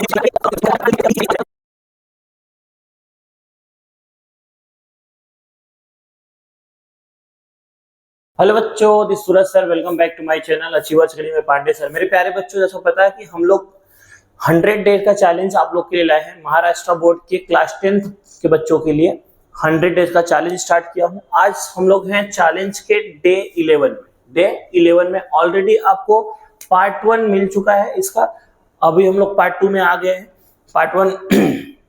Hello बच्चों, this Suraj sir, welcome back to my channel achievers academy में Pandey sir. मेरे प्यारे बच्चों, जैसा पता है कि हम लोग 100 डेज का चैलेंज आप लोग के लिए लाए हैं। महाराष्ट्र बोर्ड के क्लास 10th के बच्चों के लिए 100 डेज का चैलेंज स्टार्ट किया हूं। आज हम लोग हैं चैलेंज के डे 11 में। डे 11 में ऑलरेडी आपको पार्ट 1 मिल चुका है इसका, अभी हम लोग पार्ट 2 में आ गए हैं। पार्ट 1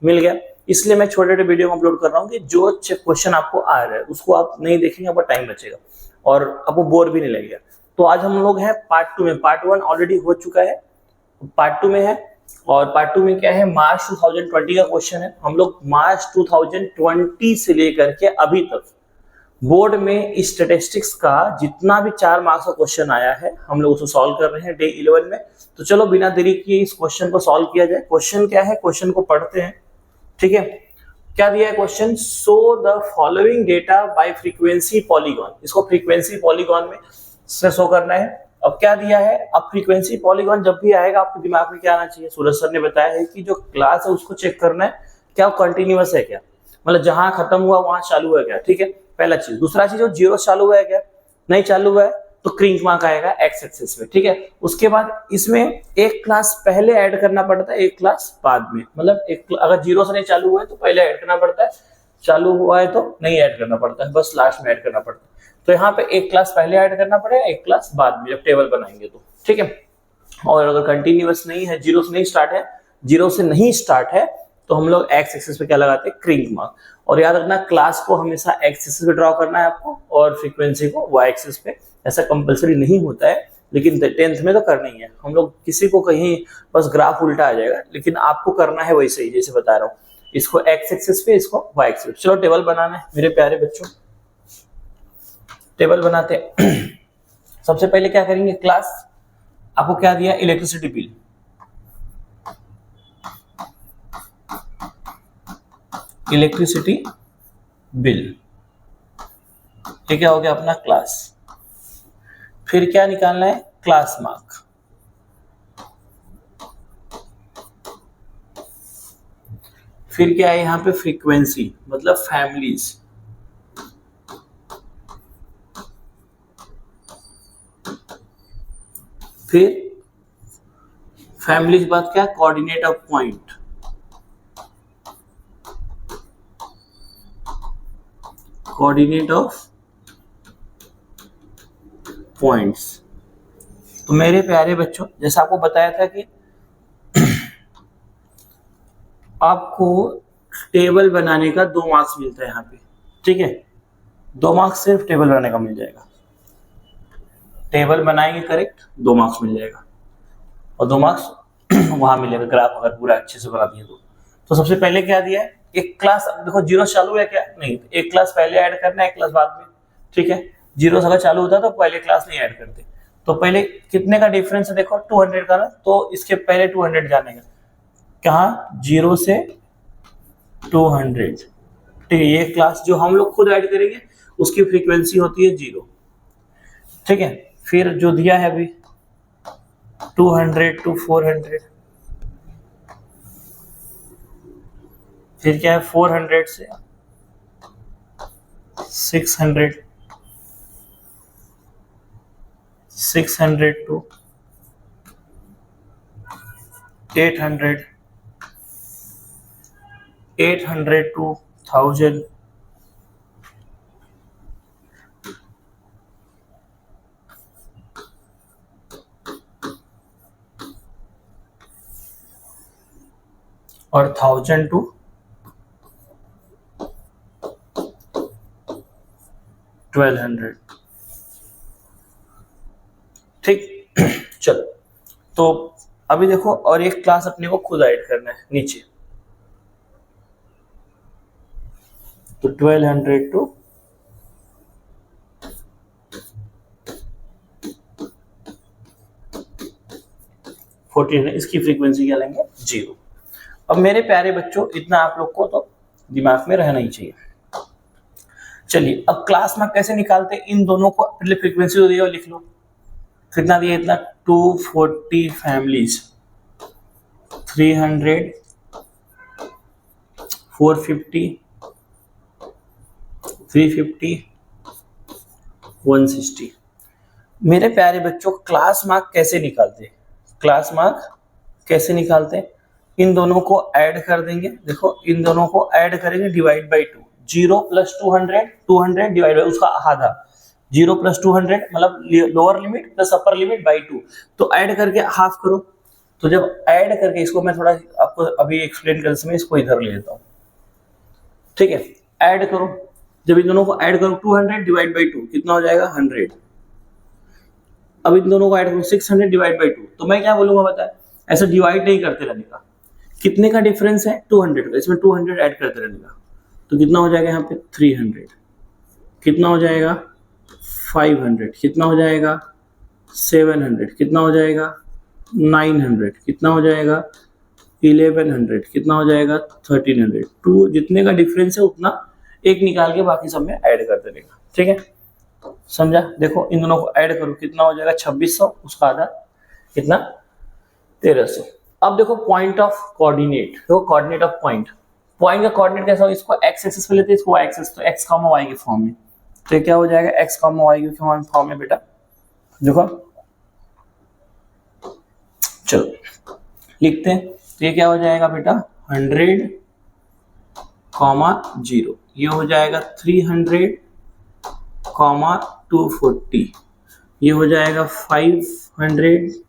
मिल गया, इसलिए मैं छोटे छोटे वीडियो अपलोड कर रहा हूँ कि जो क्वेश्चन आपको आ रहा है उसको आप नहीं देखेंगे, आपका टाइम बचेगा और आपको बोर भी नहीं लगेगा। तो आज हम लोग हैं पार्ट 2 में। पार्ट 1 ऑलरेडी हो चुका है, पार्ट 2 में है। और पार्ट 2 में क्या है, मार्च 2020 का क्वेश्चन है। हम लोग मार्च 2020 से लेकर के अभी तक बोर्ड में स्टैटिस्टिक्स का जितना भी 4 मार्क्स का क्वेश्चन आया है हम लोग उसको सॉल्व कर रहे हैं डे 11 में। तो चलो बिना देरी किए इस क्वेश्चन को सॉल्व किया जाए। क्वेश्चन क्या है, क्वेश्चन को पढ़ते हैं। ठीक है, क्या दिया है question, so the following data bye frequency polygon. इसको फ्रीक्वेंसी पॉलीगॉन में से शो करना है। अब क्या दिया है, अब फ्रीक्वेंसी पॉलीगॉन जब भी आएगा आपके दिमाग में क्या आना चाहिए, सूरज सर ने बताया है कि जो क्लास है उसको चेक करना है क्या कंटिन्यूअस है, क्या मतलब जहां खत्म हुआ वहां चालू है क्या। ठीक है, पहला चीज। दूसरा चीज, जो जीरो चालू हुआ है क्या, नहीं चालू हुआ है तो क्रिंज मार्क आएगा एक्स एक्सिस में। ठीक है, उसके बाद इसमें एक क्लास पहले ऐड करना पड़ता है, एक क्लास बाद में। मतलब एक अगर जीरो से नहीं चालू हुआ है तो पहले ऐड करना पड़ता है, चालू हुआ है तो नहीं ऐड करना पड़ता है, बस लास्ट में ऐड करना पड़ता है। तो यहाँ पे एक क्लास पहले ऐड करना पड़ेगा, एक क्लास बाद में जब टेबल बनाएंगे तो। ठीक है, और अगर कंटिन्यूअस नहीं है, जीरो से नहीं स्टार्ट है, जीरो से नहीं स्टार्ट है तो हम लोग एक्स एक्सिस पे क्या लगाते हैं, क्रिंज मार्क। और याद रखना क्लास को हमेशा एक्स एक्सिस पे ड्रॉ करना है आपको और फ्रीक्वेंसी को वाई एक्सिस पे। ऐसा कंपलसरी नहीं होता है लेकिन 10th में तो करना ही है। हम लोग किसी को कहीं बस ग्राफ उल्टा आ जाएगा, लेकिन आपको करना है वैसे ही जैसे बता रहा हूँ, इसको एक्स एक्सिस पे, इसको वाई एक्सिस पे। चलो टेबल बनाना है मेरे प्यारे बच्चों, टेबल बनाते हैं। सबसे पहले क्या करेंगे, क्लास आपको क्या दिया, इलेक्ट्रिसिटी बिल। इलेक्ट्रिसिटी बिल, ठीक है, हो गया अपना क्लास। फिर क्या निकालना है, क्लास मार्क। फिर क्या है यहाँ पे, फ्रीक्वेंसी मतलब फैमिलीज। फिर फैमिलीज बाद क्या, coordinate of point. Coordinate of points. तो मेरे प्यारे बच्चों, जैसा आपको बताया था कि आपको टेबल बनाने का 2 मार्क्स मिलता है यहाँ पे। ठीक है, 2 मार्क्स सिर्फ टेबल बनाने का मिल जाएगा। टेबल बनाएंगे करेक्ट, 2 मार्क्स मिल जाएगा और 2 मार्क्स वहां मिलेगा ग्राफ अगर पूरा अच्छे से बना दिए तो सबसे पहले क्या दिया है, एक क्लास। देखो जीरो चालू है क्या, नहीं, एक क्लास पहले ऐड करना है, एक क्लास बाद में। ठीक है, जीरो अगर चालू होता तो पहले क्लास नहीं ऐड करते। तो पहले कितने का डिफरेंस है, देखो 200 का ना, तो इसके पहले 200 जाने का, कहाँ, जीरो से 200। ठीक है, ये क्लास जो हम लोग खुद ऐड करेंगे उसकी फ्रीक्वेंसी होती है 0। ठीक है, फिर जो दिया है अभी 200 to 400, फिर क्या है 400 से 600, 600 to 800, 800 to 1000, और 1000 to 1200। ठीक, चलो तो अभी देखो, और एक क्लास अपने को खुद ऐड करना है नीचे, तो 1200 to 1400, इसकी फ्रीक्वेंसी क्या लेंगे, 0। अब मेरे प्यारे बच्चों, इतना आप लोग को तो दिमाग में रहना ही चाहिए। चलिए अब क्लास मार्क कैसे निकालते हैं, इन दोनों को पहले फ्रीक्वेंसी तो दिया लिख लो, कितना दिया, इतना 240 फैमिलीज, 300, 450, 350, 160। मेरे प्यारे बच्चों, क्लास मार्क कैसे निकालते हैं? क्लास मार्क कैसे निकालते हैं? इन दोनों को ऐड कर देंगे। देखो, इन दोनों को ऐड करेंगे, divide by 2। 0 plus 200, 200 divide by उसका आधा। 0 प्लस 200 मतलब lower limit plus upper limit by 2। तो ऐड करके हाफ करो। तो जब ऐड करके, इसको मैं थोड़ा आपको अभी एक्सप्लेन करते समय इसको इधर ले लेता हूँ, ठीक है? ऐड करो, जब इन दोनों को ऐड करो, 200 डिवाइड बाई 2 कितना हो जाएगा? 100। अब इन दोनों को ऐड करो, 600 डिवाइड बाई 2। तो मैं क्या बोलूंगा बताए, ऐसे डिवाइड नहीं करते रहने का। कितने का डिफरेंस है? 200 का। इसमें 200 ऐड करते रहने का। तो कितना हो जाएगा यहाँ पे? 300। कितना हो जाएगा? 500। कितना हो जाएगा? 700। कितना हो जाएगा? 900। कितना हो जाएगा? 1100। कितना हो जाएगा? 1300। टू जितने का डिफरेंस है उतना एक निकाल के बाकी सब में ऐड कर देने का, ठीक है? समझा? देखो, इन दोनों को ऐड करो, कितना हो जाएगा? 2600, उसका आधा कितना? 1300। अब देखो पॉइंट ऑफ कोऑर्डिनेट। देखो कोऑर्डिनेट ऑफ पॉइंट। पॉइंट का कोऑर्डिनेट कैसा हो? इसको एक्स एक्सिस पे लेते हैं, इसको वाई एक्सिस। तो एक्स कॉमा वाई के फॉर्म में। तो ये क्या हो जाएगा? एक्स कॉमा वाई के फॉर्म में बेटा। देखो, चलो लिखते हैं। तो ये क्या हो जाएगा बेटा? 100, 0। ये हो जाएगा 300, 240। ये हो जाएगा 500,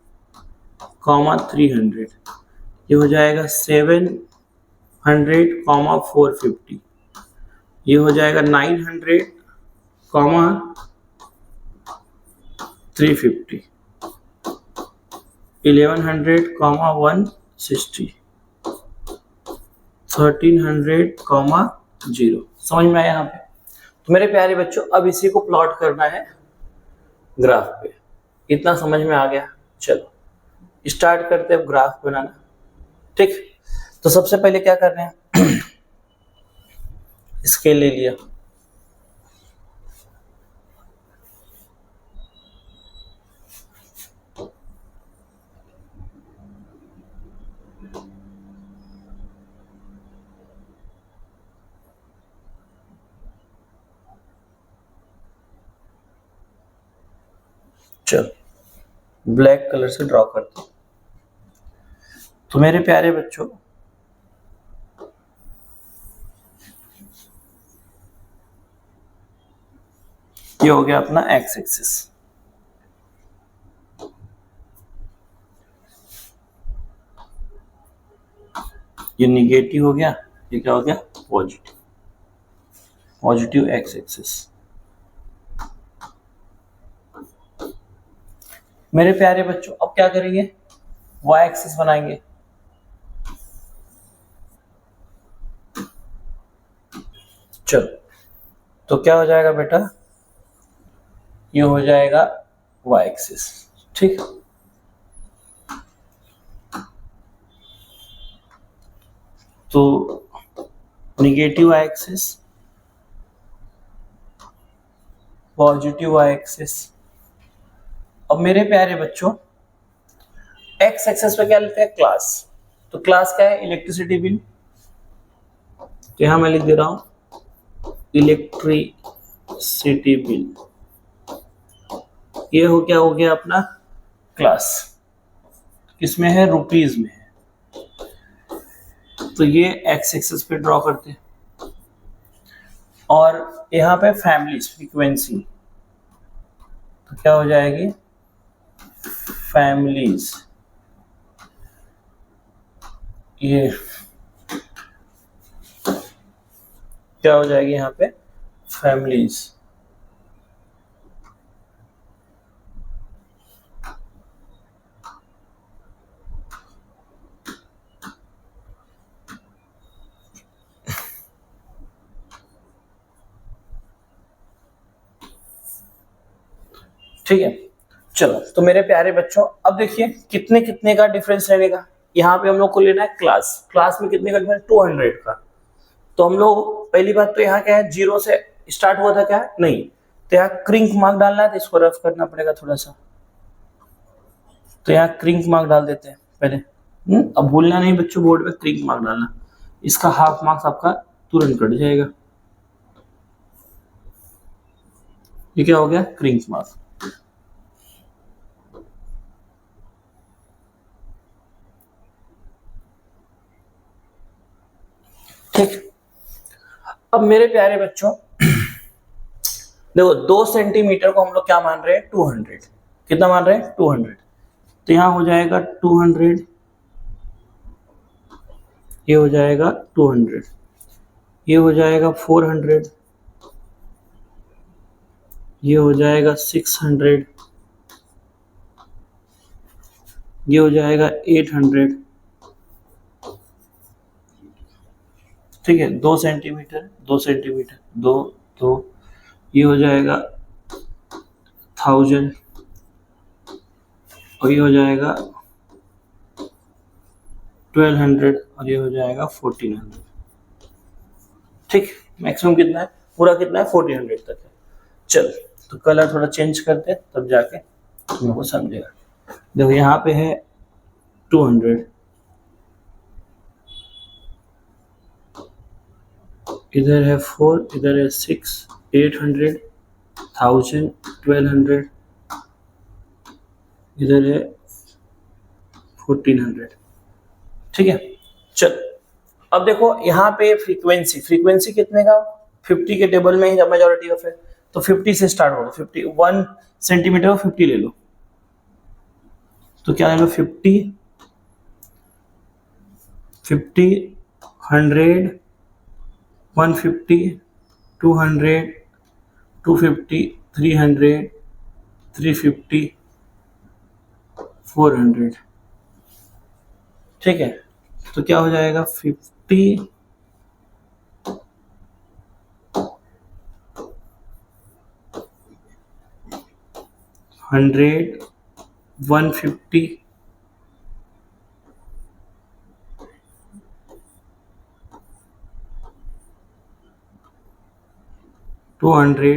300। ये हो जाएगा 700, 450। ये हो जाएगा 900, 350। 1100, 160। 1300, 0। समझ में आया यहाँ पे? तो मेरे प्यारे बच्चों, अब इसी को प्लॉट करना है ग्राफ पे। इतना समझ में आ गया? चलो स्टार्ट करते हैं ग्राफ बनाना, ठीक? तो सबसे पहले क्या कर रहे हैं, स्केल ले लिया। चलो ब्लैक कलर से ड्रॉ करते हैं। तो मेरे प्यारे बच्चों, ये हो गया अपना एक्स एक्सिस। ये निगेटिव हो गया, ये क्या हो गया? पॉजिटिव। Positive x axis. मेरे प्यारे बच्चों, अब क्या करेंगे? वाई एक्सिस बनाएंगे। चलो, तो क्या हो जाएगा बेटा? ये हो जाएगा वाई एक्सिस, ठीक? तो negative Y axis, positive Y axis. अब मेरे प्यारे बच्चों, एक्स एक्सिस पे क्या लेते हैं? क्लास। तो क्लास क्या है? Electricity bill. तो यहां मैं लिख दे रहा हूं इलेक्ट्रिसिटी बिल। ये हो क्या हो गया अपना क्लास? किसमें है? रुपीज में है। तो ये एक्स एक्सिस पे ड्रॉ करते हैं। और यहाँ पे फैमिलीज, फ्रीक्वेंसी। तो क्या हो जाएगी? फैमिलीज। ये क्या हो जाएगी यहाँ पे? फैमिलीज। ठीक है, चलो। तो मेरे प्यारे बच्चों, अब देखिए कितने कितने का डिफरेंस रहेगा। यहाँ पे हम लोग को लेना है क्लास। क्लास में कितने का डिफरेंस? 200 का। तो हम लोग पहली बात तो यहाँ क्या है? 0 से स्टार्ट हुआ था क्या? नहीं। तो यहाँ क्रिंक मार्क डालना है, तो इसको रफ करना पड़ेगा थोड़ा सा। तो यहाँ क्रिंक मार्क डाल देते हैं पहले। अब भूलना नहीं बच्चों, बोर्ड में क्रिंक मार्क डालना, इसका हाफ मार्क्स आपका तुरंत कट जाएगा। ये क्या हो गया, क्रिंक मार्क्स। ठीक, अब मेरे प्यारे बच्चों देखो 2 सेंटीमीटर को हम लोग क्या मान रहे हैं, 200। कितना मान रहे हैं, 200। तो यहां हो जाएगा 200, ये हो जाएगा 200, ये हो जाएगा 400, ये हो जाएगा 600, ये हो जाएगा 800। ठीक है, 2 सेंटीमीटर 2 सेंटीमीटर 2 2, ये हो जाएगा 1000, और ये हो जाएगा 1200, और ये हो जाएगा 1400। ठीक, मैक्सिमम कितना है, पूरा कितना है, 1400 तक है। चल, तो कलर थोड़ा चेंज करते तब जाके तुम लोग को समझेगा। देखो यहाँ पे है 200, इधर है 4, इधर है 6, 800, 1000, 1200, इधर है 1400। ठीक है, चल अब देखो यहाँ पे फ्रीक्वेंसी कितने का, 50 के टेबल में ही मेजॉरिटी ऑफ है, तो 50 से स्टार्ट होगा। 51 सेंटीमीटर को 50 ले लो, तो क्या ले लो, 50, 100, 150, 200, 250, 300, 350, 400। ठीक है, तो क्या हो जाएगा, 50, 100, 150, 200,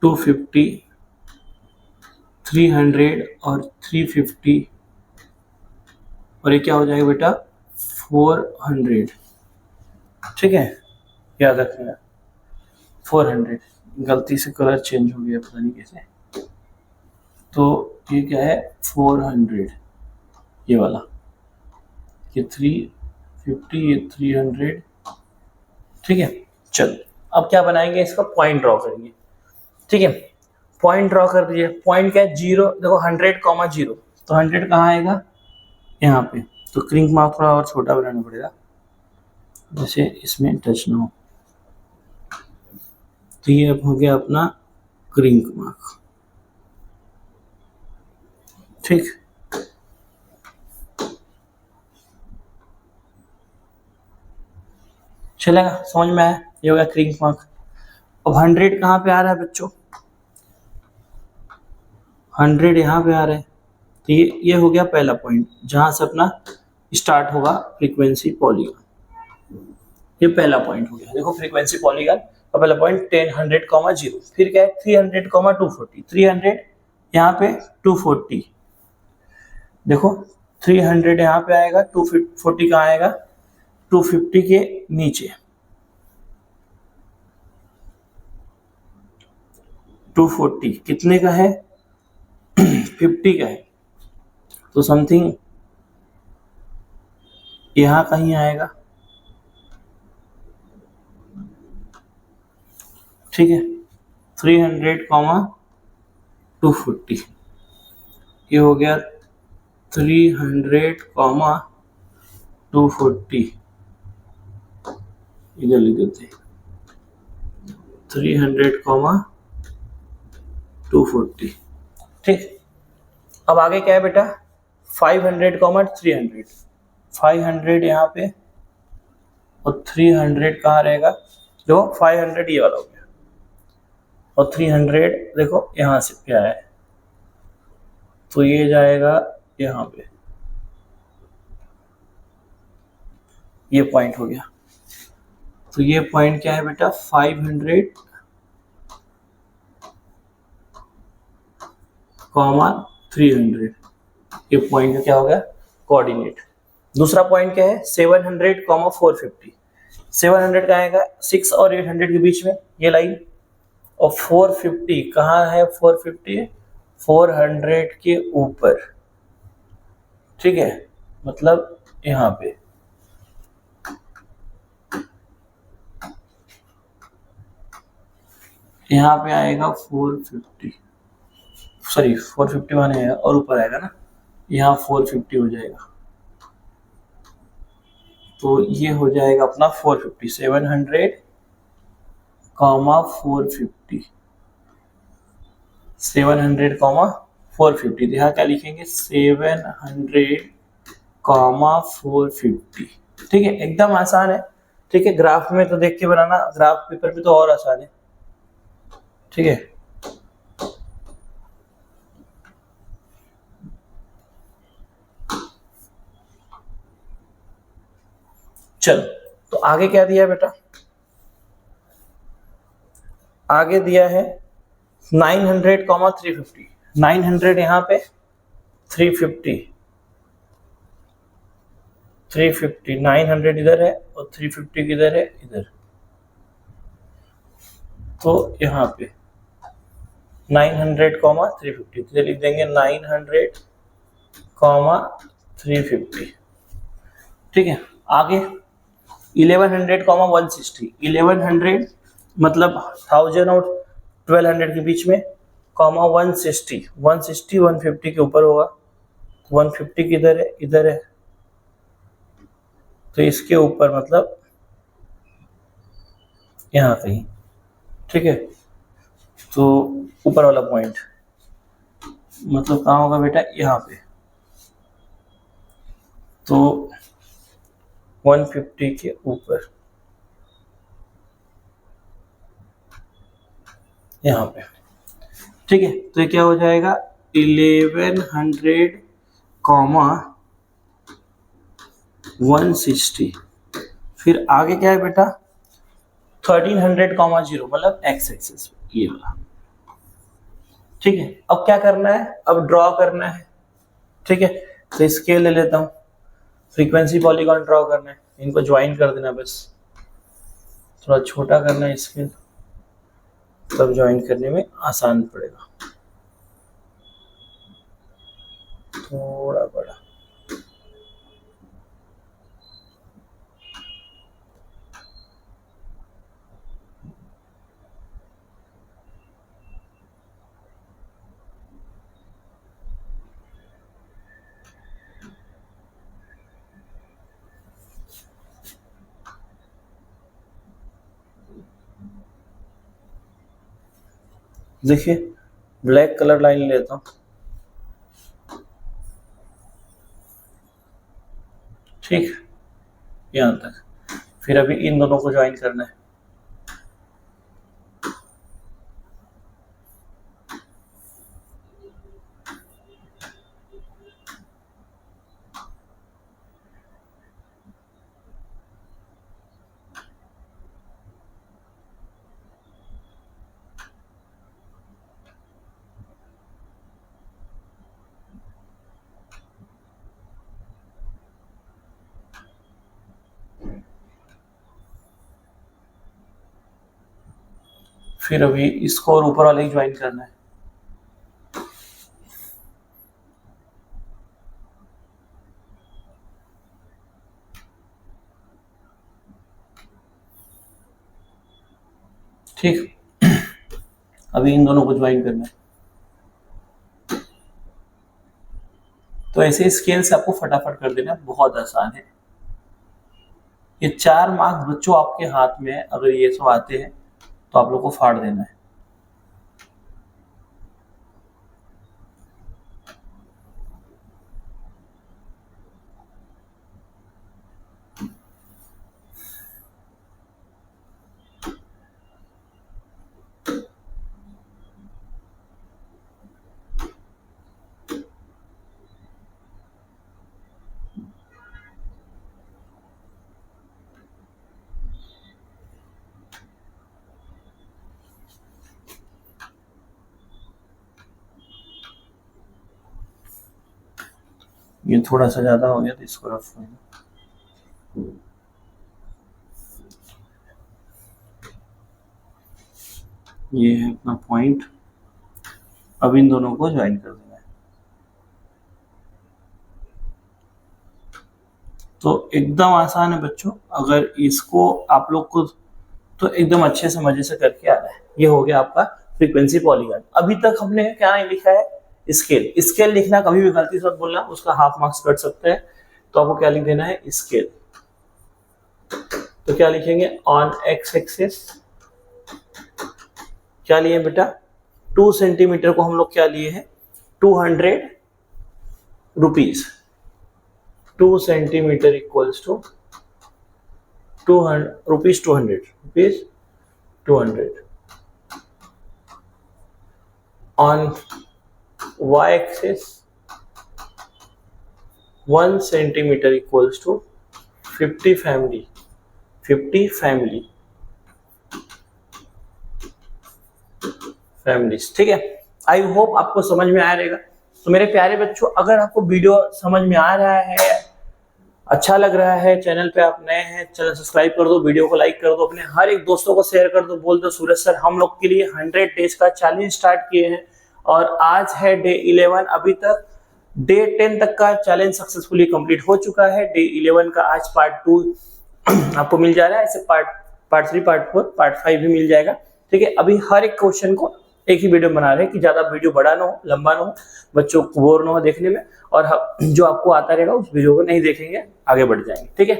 250, 300 और 350, और ये क्या हो जाएगा बेटा, 400। ठीक है, याद रखना 400। गलती से कलर चेंज हो गया पता नहीं कैसे, तो ये क्या है, 400, ये वाला, ये 350, ये 300। ठीक है, चल अब क्या बनाएंगे, इसका पॉइंट ड्रॉ करेंगे। ठीक है, पॉइंट ड्रॉ कर दीजिए। पॉइंट क्या है, 0, देखो 100,0, तो 100 कहाँ आएगा, यहाँ पे, तो क्रिंक मार्क थोड़ा और छोटा बनाना पड़ेगा, जैसे इसमें टच ना हो। तो ये अब हो गया अपना क्रिंक मार्क। ठीक, चलेगा, समझ में आया, ये हो गया क्रिंक मार्क। अब 100 कहाँ पे आ रहा है बच्चों, 100 यहाँ पे आ रहा है, तो ये हो गया पहला पॉइंट जहां से अपना स्टार्ट होगा फ्रीक्वेंसी पॉलीगन। ये पहला पॉइंट हो गया, देखो फ्रीक्वेंसी पॉलीगन का पहला पॉइंट 10, 100,0। फिर क्या है, 300, 240, 300 यहाँ पे 240, देखो 300 यहाँ पे आएगा, 240 कहाँ आएगा, 250 के नीचे, 240 कितने का है, 50 का है, तो समथिंग यहाँ कहीं आएगा। ठीक है, 300, 240, ये हो गया 300, 240, इधर लिख देते 300, 240। ठीक, अब आगे क्या है बेटा, 500, 300, 500 यहाँ पे और 300 कहाँ रहेगा, जो 500 ये वाला हो गया, और 300 देखो यहाँ से क्या है, तो ये जाएगा यहाँ पे, ये पॉइंट हो गया। तो ये पॉइंट क्या है बेटा, 500, 300, ये पॉइंट का क्या हो गया, कोऑर्डिनेट। दूसरा पॉइंट क्या है, 700, 450। 700 कहाँ आएगा, 6 और 800 के बीच में ये लाइन, और 450 कहाँ है, 450 400 के ऊपर, ठीक है, मतलब यहाँ पे। यहाँ पे आएगा 450, सॉरी 451 है और ऊपर आएगा ना, यहाँ 450 हो जाएगा, तो ये हो जाएगा अपना 450, 700, 450, 700, 450। तो यहाँ क्या लिखेंगे, 700, 450। ठीक है, एकदम आसान है। ठीक है, ग्राफ में तो देख के बनाना, ग्राफ पेपर में तो और आसान है। ठीक है, चलो तो आगे क्या दिया है बेटा, आगे दिया है 900, 350। 900 यहाँ पे, 350, 350, 900 इधर है और 350 किधर है, इधर। तो यहाँ पे 900, 350, तो लिख देंगे 900, 350। ठीक है, आगे 1100, 160। 1100 मतलब 1000 और 1200 के बीच में, 160, 160 150 के ऊपर होगा, 150 किधर है, इधर है, तो इसके ऊपर मतलब यहाँ कहीं। ठीक है, तो ऊपर वाला पॉइंट मतलब कहाँ होगा बेटा, यहाँ पे। तो 150 के ऊपर यहाँ पे। ठीक है, तो ये क्या हो जाएगा, 1100, 160। फिर आगे क्या है बेटा, 1300, 0 मतलब एक्स एक्सिस, ये वाला। ठीक है, अब क्या करना है, अब ड्रॉ करना है। ठीक है, तो स्केल ले लेता हूँ, फ्रीक्वेंसी पॉलीगॉन ड्रॉ करना है, इनको ज्वाइन कर देना, बस थोड़ा छोटा करना है स्केल, तब ज्वाइन करने में आसान पड़ेगा, थोड़ा बड़ा। देखिए, ब्लैक कलर लाइन लेता हूँ। ठीक, यहाँ तक। फिर अभी इन दोनों को ज्वाइन करना है। फिर अभी इसको और ऊपर वाले ज्वाइन करना है। ठीक, अभी इन दोनों को ज्वाइन करना है। तो ऐसे स्केल से आपको फटाफट कर देना, बहुत आसान है। ये 4 मार्क्स बच्चों आपके हाथ में है, अगर ये सब आते हैं तो आप लोग को फाड़ देना है। ये थोड़ा सा ज्यादा हो गया तो इसको रफ कर दो। ये है अपना पॉइंट, अब इन दोनों को ज्वाइन कर देना है। तो एकदम आसान है बच्चों, अगर इसको आप लोग को तो एकदम अच्छे से मजे से करके आ रहा है। ये हो गया आपका फ्रीक्वेंसी पॉलीगन। अभी तक हमने क्या नहीं लिखा है, स्केल। स्केल लिखना कभी भी गलती से मत बोलना, उसका हाफ मार्क्स कट सकते हैं। तो आपको क्या लिख देना है, स्केल। तो क्या लिखेंगे, ऑन एक्स एक्सिस क्या लिए बेटा, 2 सेंटीमीटर को हम लोग क्या लिए हैं, 200 rupees. 2 centimetre equals to 200 rupees, 200 on y-axis 1 centimeter equals to 50 family, 50 families। ठीक है, आई होप आपको समझ में आ रहेगा। तो मेरे प्यारे बच्चों, अगर आपको वीडियो समझ में आ रहा है, अच्छा लग रहा है, चैनल पे आप नए हैं, चैनल सब्सक्राइब कर दो, वीडियो को लाइक कर दो, अपने हर एक दोस्तों को शेयर कर दो, बोल दो सूरज सर हम लोग के लिए 100 डेज का चैलेंज स्टार्ट किए हैं और आज है डे 11। अभी तक डे 10 तक का चैलेंज सक्सेसफुली कंप्लीट हो चुका है। डे 11 का आज पार्ट 2 आपको मिल जा रहा है, ऐसे पार्ट 3, पार्ट 4, पार्ट 5 भी मिल जाएगा। ठीक है, अभी हर एक क्वेश्चन को एक ही वीडियो बना रहे हैं कि ज्यादा वीडियो बड़ा ना हो, लंबा ना हो, बच्चों को बोर ना हो देखने में, और जो आपको आता रहेगा उस वीडियो को नहीं देखेंगे, आगे बढ़ जाएंगे। ठीक है,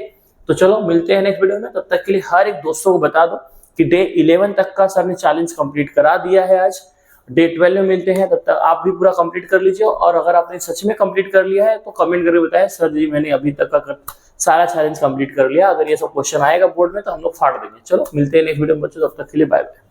तो चलो मिलते हैं नेक्स्ट वीडियो में। तब तक के लिए हर एक दोस्तों को बता दो कि डे 11 तक का सर ने चैलेंज कंप्लीट करा दिया है। आज डे 12 में मिलते हैं, तब तक आप भी पूरा कंप्लीट कर लीजिए। और अगर आपने सच में कंप्लीट कर लिया है तो कमेंट करके बताएं, सर जी मैंने अभी तक का सारा चैलेंज कंप्लीट कर लिया। अगर ये सब क्वेश्चन आएगा बोर्ड में तो हम लोग फाड़ देंगे। चलो मिलते हैं नेक्स्ट वीडियो में बच्चों, तब तक के लिए बाय बाय।